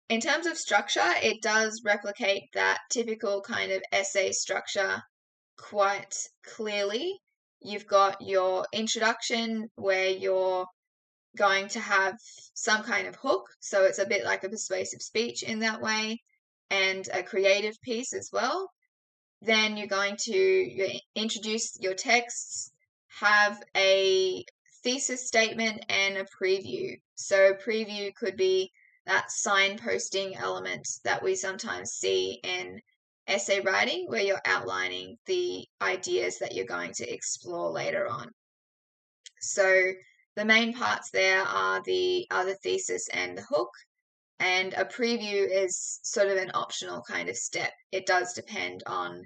In terms of structure, it does replicate that typical kind of essay structure quite clearly. You've got your introduction where you're going to have some kind of hook, so it's a bit like a persuasive speech in that way, and a creative piece as well. Then you're going to introduce your texts, have a thesis statement, and a preview. So preview could be that signposting element that we sometimes see in essay writing, where you're outlining the ideas that you're going to explore later on. So the main parts there are the thesis and the hook, and a preview is sort of an optional kind of step. It does depend on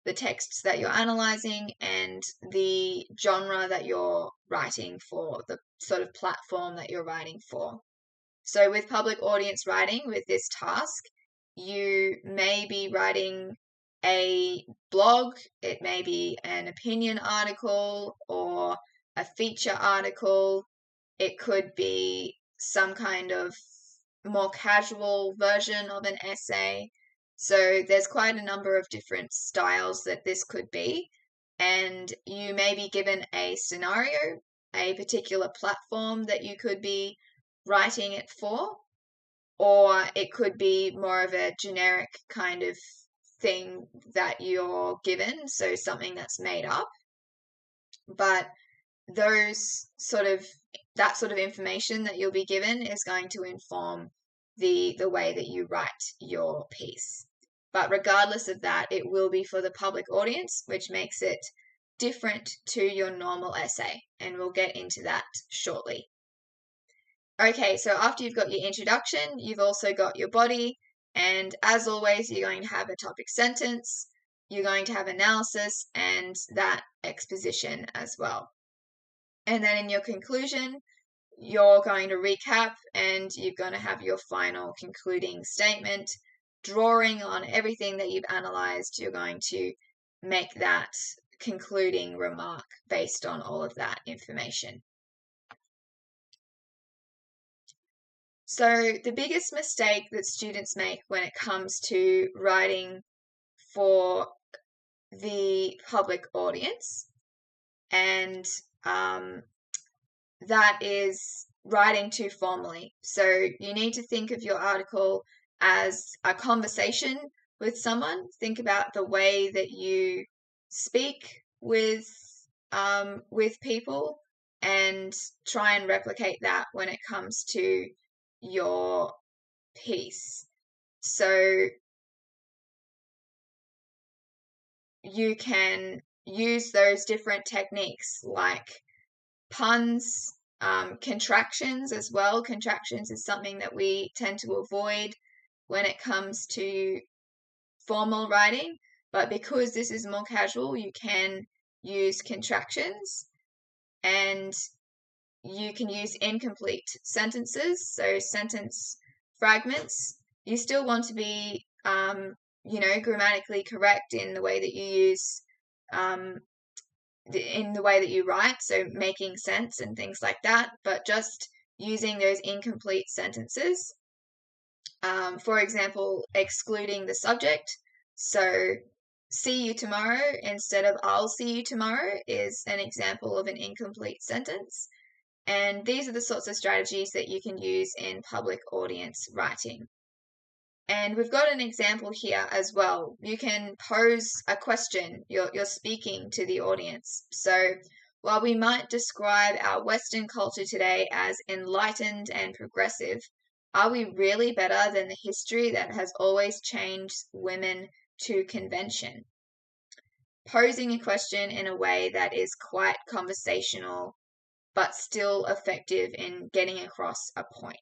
the texts that you're analyzing and the genre that you're writing for, the sort of platform that you're writing for. So with public audience writing, with this task, you may be writing a blog, it may be an opinion article or a feature article. It could be some kind of more casual version of an essay. So there's quite a number of different styles that this could be. And you may be given a scenario, a particular platform that you could be writing it for, or it could be more of a generic kind of thing that you're given, so something that's made up. But that sort of information that you'll be given is going to inform the way that you write your piece. But regardless of that, it will be for the public audience, which makes it different to your normal essay, and we'll get into that shortly. Okay, so after you've got your introduction, you've also got your body, and as always, you're going to have a topic sentence, you're going to have analysis, and that exposition as well. And then in your conclusion, you're going to recap and you're going to have your final concluding statement, drawing on everything that you've analyzed. You're going to make that concluding remark based on all of that information. So the biggest mistake that students make when it comes to writing for the public audience, and that is writing too formally. So you need to think of your article as a conversation with someone. Think about the way that you speak with people, and try and replicate that when it comes to your piece. So you can use those different techniques like puns, contractions as well. Contractions is something that we tend to avoid when it comes to formal writing, but because this is more casual, you can use contractions, and you can use incomplete sentences, so sentence fragments. You still want to be, grammatically correct in the way that you use, in the way that you write, so making sense and things like that, but just using those incomplete sentences. For example, excluding the subject. So, see you tomorrow instead of I'll see you tomorrow is an example of an incomplete sentence. And these are the sorts of strategies that you can use in public audience writing. And we've got an example here as well. You can pose a question. You're speaking to the audience. So while we might describe our Western culture today as enlightened and progressive, are we really better than the history that has always changed women to convention? Posing a question in a way that is quite conversational, but still effective in getting across a point.